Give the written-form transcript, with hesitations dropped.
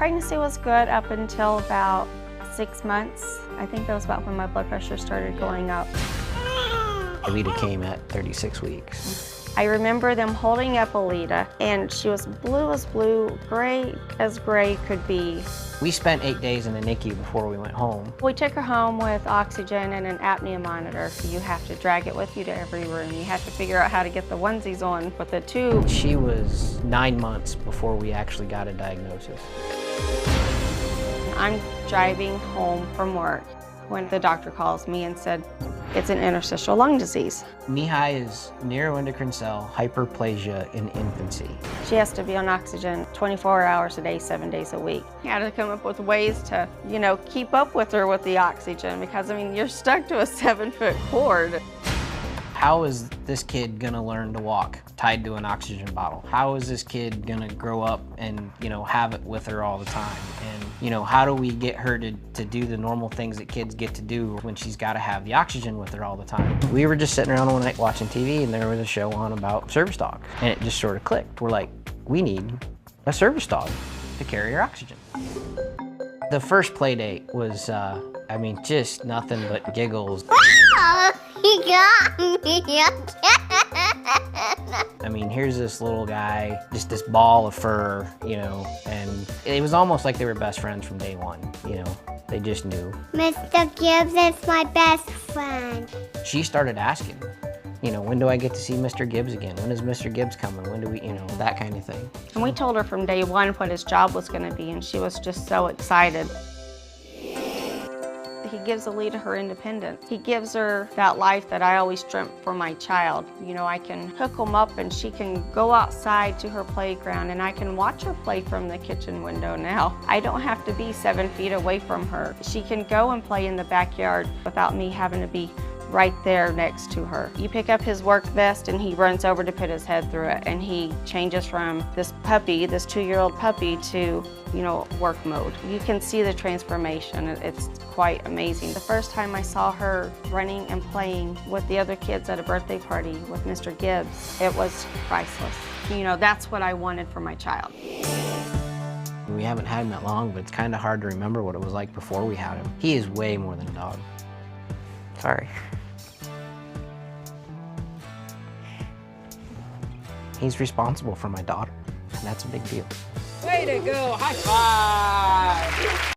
Pregnancy was good up until about 6 months. I think that was about when my blood pressure started going up. Alita came at 36 weeks. I remember them holding up Alita, and she was blue as blue, gray as gray could be. We spent 8 days in the NICU before we went home. We took her home with oxygen and an apnea monitor. You have to drag it with you to every room. You have to figure out how to get the onesies on with the tube. She was 9 months before we actually got a diagnosis. I'm driving home from work when the doctor calls me and said, it's an interstitial lung disease. Mihai is neuroendocrine cell hyperplasia in infancy. She has to be on oxygen 24 hours a day, 7 days a week. I had to come up with ways to, keep up with her with the oxygen because, you're stuck to a 7-foot cord. How is this kid gonna learn to walk tied to an oxygen bottle? How is this kid gonna grow up and, have it with her all the time? And, how do we get her to do the normal things that kids get to do when she's gotta have the oxygen with her all the time? We were just sitting around one night watching TV and there was a show on about service dogs. And it just sort of clicked. We're like, we need a service dog to carry her oxygen. The first play date was, just nothing but giggles. He got me again. Here's this little guy, just this ball of fur, and it was almost like they were best friends from day one, They just knew. Mr. Gibbs is my best friend. She started asking, when do I get to see Mr. Gibbs again? When is Mr. Gibbs coming? When do we, that kind of thing. And we told her from day one what his job was going to be, and she was just so excited. He gives Alita her independence. He gives her that life that I always dreamt for my child. I can hook them up and she can go outside to her playground and I can watch her play from the kitchen window now. I don't have to be 7 feet away from her. She can go and play in the backyard without me having to be right there next to her. You pick up his work vest and he runs over to put his head through it, and he changes from this puppy, this 2-year-old puppy, to work mode. You can see the transformation. It's quite amazing. The first time I saw her running and playing with the other kids at a birthday party with Mr. Gibbs, it was priceless. That's what I wanted for my child. We haven't had him that long, but it's kind of hard to remember what it was like before we had him. He is way more than a dog. Sorry. He's responsible for my daughter, and that's a big deal. Way to go, high five!